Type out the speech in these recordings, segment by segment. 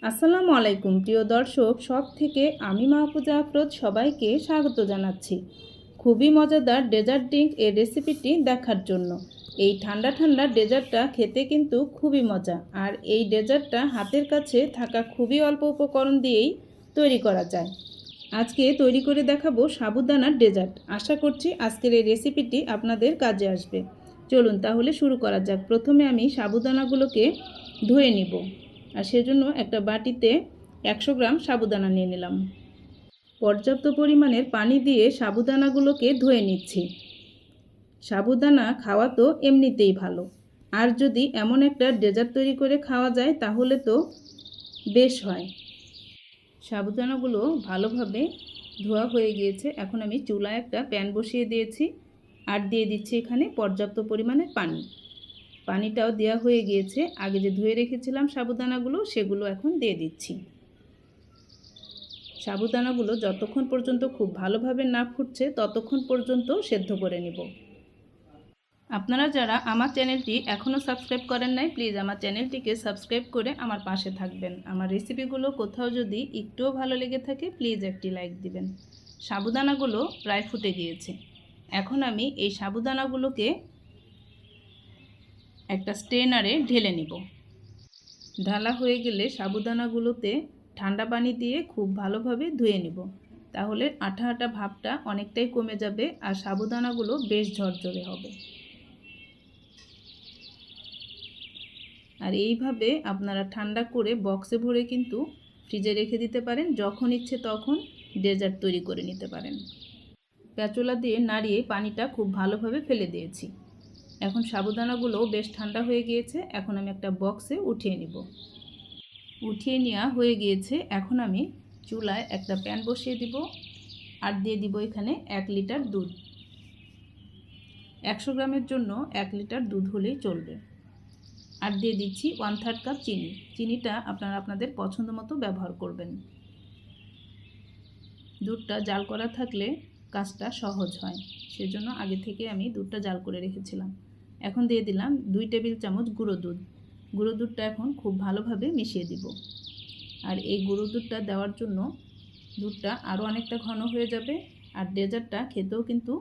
আসসালামু আলাইকুম প্রিয় দর্শক, সব থেকে আমি মাহফুজা আফরোজ সবাইকে স্বাগত জানাচ্ছি খুবই মজাদার ডেজার্ট ড্রিঙ্ক এর রেসিপিটি দেখার জন্য। এই ঠান্ডা ঠান্ডা ডেজার্টটা খেতে কিন্তু খুবই মজা, আর এই ডেজার্টটা হাতের কাছে থাকা খুবই অল্প উপকরণ দিয়েই তৈরি করা যায়। আজকে তৈরি করে দেখাবো সাবুদানার ডেজার্ট। আশা করছি আজকের এই রেসিপিটি আপনাদের কাজে আসবে। চলুন তাহলে শুরু করা যাক। প্রথমে আমি সাবুদানাগুলোকে ধুয়ে নিব, আর সেজন্য একটা বাটিতে 100 গ্রাম সাবুদানা নিয়ে নিলাম। পর্যাপ্ত পরিমাণের পানি দিয়ে সাবুদানাগুলোকে ধুয়ে নিচ্ছি। সাবুদানা খাওয়া তো এমনিতেই ভালো, আর যদি এমন একটা ডেজার্ট তৈরি করে খাওয়া যায় তাহলে তো বেশ হয়। সাবুদানাগুলো ভালোভাবে ধোয়া হয়ে গিয়েছে। এখন আমি চুলায় একটা প্যান বসিয়ে দিয়েছি, আর দিয়ে দিচ্ছি এখানে পর্যাপ্ত পরিমাণে পানি। পানিটাও দেওয়া হয়ে গিয়েছে। আগে যে ধুয়ে রেখেছিলাম সাবুদানাগুলো, সেগুলো এখন দিয়ে দিচ্ছি। সাবুদানাগুলো যতক্ষণ পর্যন্ত খুব ভালোভাবে না ফুটছে ততক্ষণ পর্যন্ত সেদ্ধ করে নেব। আপনারা যারা আমার চ্যানেলটি এখনও সাবস্ক্রাইব করেন নাই, প্লিজ আমার চ্যানেলটিকে সাবস্ক্রাইব করে আমার পাশে থাকবেন। আমার রেসিপিগুলো কোথাও যদি একটুও ভালো লেগে থাকে প্লিজ একটি লাইক দিবেন। সাবুদানাগুলো প্রায় ফুটে গিয়েছে। এখন আমি এই সাবুদানাগুলোকে একটা স্ট্রেনারে ঢেলে নিব। ঢালা হয়ে গেলে সাবুদানাগুলোতে ঠান্ডা পানি দিয়ে খুব ভালোভাবে ধুয়ে নিব, তাহলে আঠা আঠা ভাবটা অনেকটাই কমে যাবে আর সাবুদানাগুলো বেশ ঝরঝরে হবে। আর এইভাবে আপনারা ঠান্ডা করে বক্সে ভরে কিন্তু ফ্রিজে রেখে দিতে পারেন, যখন ইচ্ছে তখন ডেজার্ট তৈরি করে নিতে পারেন। প্যাচুলা দিয়ে নাড়িয়ে পানিটা খুব ভালোভাবে ফেলে দিয়েছি। এখন সাবুদানাগুলো বেশ ঠান্ডা হয়ে গিয়েছে। এখন আমি একটা বক্সে উঠিয়ে নিব। উঠিয়ে নেওয়া হয়ে গিয়েছে। এখন আমি চুলায় একটা প্যান বসিয়ে দিব, আর দিয়ে দিব এখানে 1 লিটার দুধ। 100 গ্রামের জন্য 1 লিটার দুধ হলেই চলবে। আর দিয়ে দিচ্ছি 1/3 কাপ চিনি। চিনিটা আপনারা আপনাদের পছন্দ মতো ব্যবহার করবেন। দুধটা জাল করা থাকলে কাজটা সহজ হয়, সেজন্য আগে থেকে আমি দুধটা জাল করে রেখেছিলাম। এখন দিয়ে দিলাম 2 টেবিল চামচ গুঁড়ো দুধ। গুঁড়ো দুধটা এখন খুব ভালোভাবে মিশিয়ে দিব। আর এই গুঁড়ো দুধটা দেওয়ার জন্য দুধটা আরও অনেকটা ঘন হয়ে যাবে, আর ডেজার্টটা খেতেও কিন্তু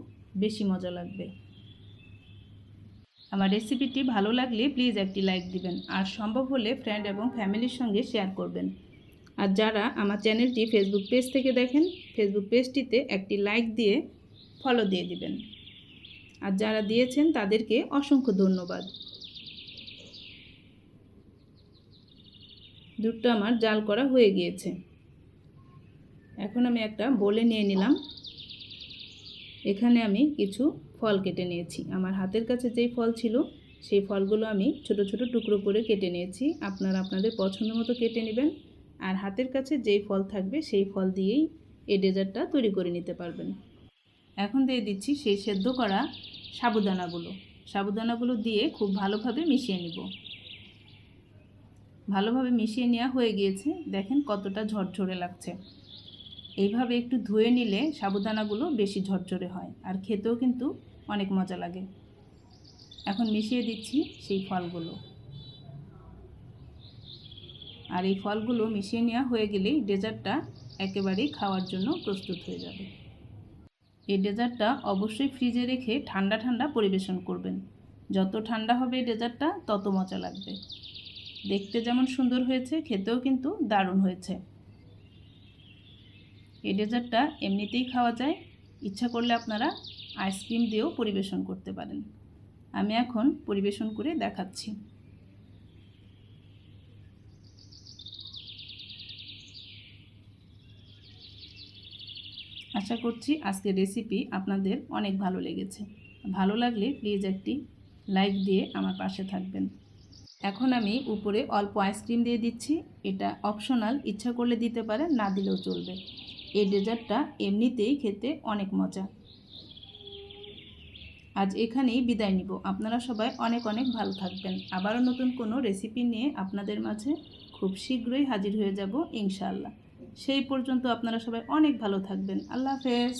বেশি মজা লাগবে। আমার রেসিপিটি ভালো লাগলে প্লিজ একটি লাইক দিবেন, আর সম্ভব হলে ফ্রেন্ড এবং ফ্যামিলির সঙ্গে শেয়ার করবেন। আর যারা আমার চ্যানেলটি ফেসবুক পেজ থেকে দেখেন, ফেসবুক পেজটিতে একটি লাইক দিয়ে ফলো দিয়ে দিবেন। আর যারা দিয়েছেন তাদেরকে অসংখ্য ধন্যবাদ। দুধটা আমার জাল করা হয়ে গিয়েছে। এখন আমি একটা বোলে নিয়ে নিলাম। এখানে আমি কিছু ফল কেটে নিয়েছি। আমার হাতের কাছে যেই ফল ছিল সেই ফলগুলো আমি ছোট ছোট টুকরো করে কেটে নিয়েছি। আপনারা আপনাদের পছন্দ মতো কেটে নেবেন, আর হাতের কাছে যেই ফল থাকবে সেই ফল দিয়েই এই ডেজার্টটা তৈরি করে নিতে পারবেন। এখন দিয়ে দিচ্ছি সেই সেদ্ধ করা সাবুদানাগুলো দিয়ে খুব ভালোভাবে মিশিয়ে নিব। ভালোভাবে মিশিয়ে নেওয়া হয়ে গিয়েছে। দেখেন কতটা ঝরঝরে লাগছে। এইভাবে একটু ধুয়ে নিলে সাবুদানাগুলো বেশি ঝরঝরে হয়, আর খেতেও কিন্তু অনেক মজা লাগে। এখন মিশিয়ে দিচ্ছি সেই ফলগুলো। আর এই ফলগুলো মিশিয়ে নেওয়া হয়ে গেলেই ডেজার্টটা একেবারেই খাওয়ার জন্য প্রস্তুত হয়ে যাবে। এই ডেজার্টটা অবশ্যই ফ্রিজে রেখে ঠান্ডা ঠান্ডা পরিবেশন করবেন। যত ঠান্ডা হবে এই ডেজার্টটা তত মজা লাগবে। দেখতে যেমন সুন্দর হয়েছে, খেতেও কিন্তু দারুণ হয়েছে। এই ডেজার্টটা এমনিতেই খাওয়া যায়, ইচ্ছা করলে আপনারা আইসক্রিম দিয়েও পরিবেশন করতে পারেন। আমি এখন পরিবেশন করে দেখাচ্ছি। আশা করছি আজকের রেসিপি আপনাদের অনেক ভালো লেগেছে। ভালো লাগলে প্লিজ একটি লাইক দিয়ে আমার পাশে থাকবেন। এখন আমি উপরে অল্প আইসক্রিম দিয়ে দিচ্ছি। এটা অপশনাল, ইচ্ছা করলে দিতে পারেন, না দিলেও চলবে। এই ডেজার্টটা এমনিতেই খেতে অনেক মজা। আজ এখানেই বিদায় নিব। আপনারা সবাই অনেক অনেক ভালো থাকবেন। আবারও নতুন কোনো রেসিপি নিয়ে আপনাদের মাঝে খুব শীঘ্রই হাজির হয়ে যাব ইনশাআল্লাহ। সেই পর্যন্ত আপনারা সবাই অনেক ভালো থাকবেন। আল্লাহ হাফেজ।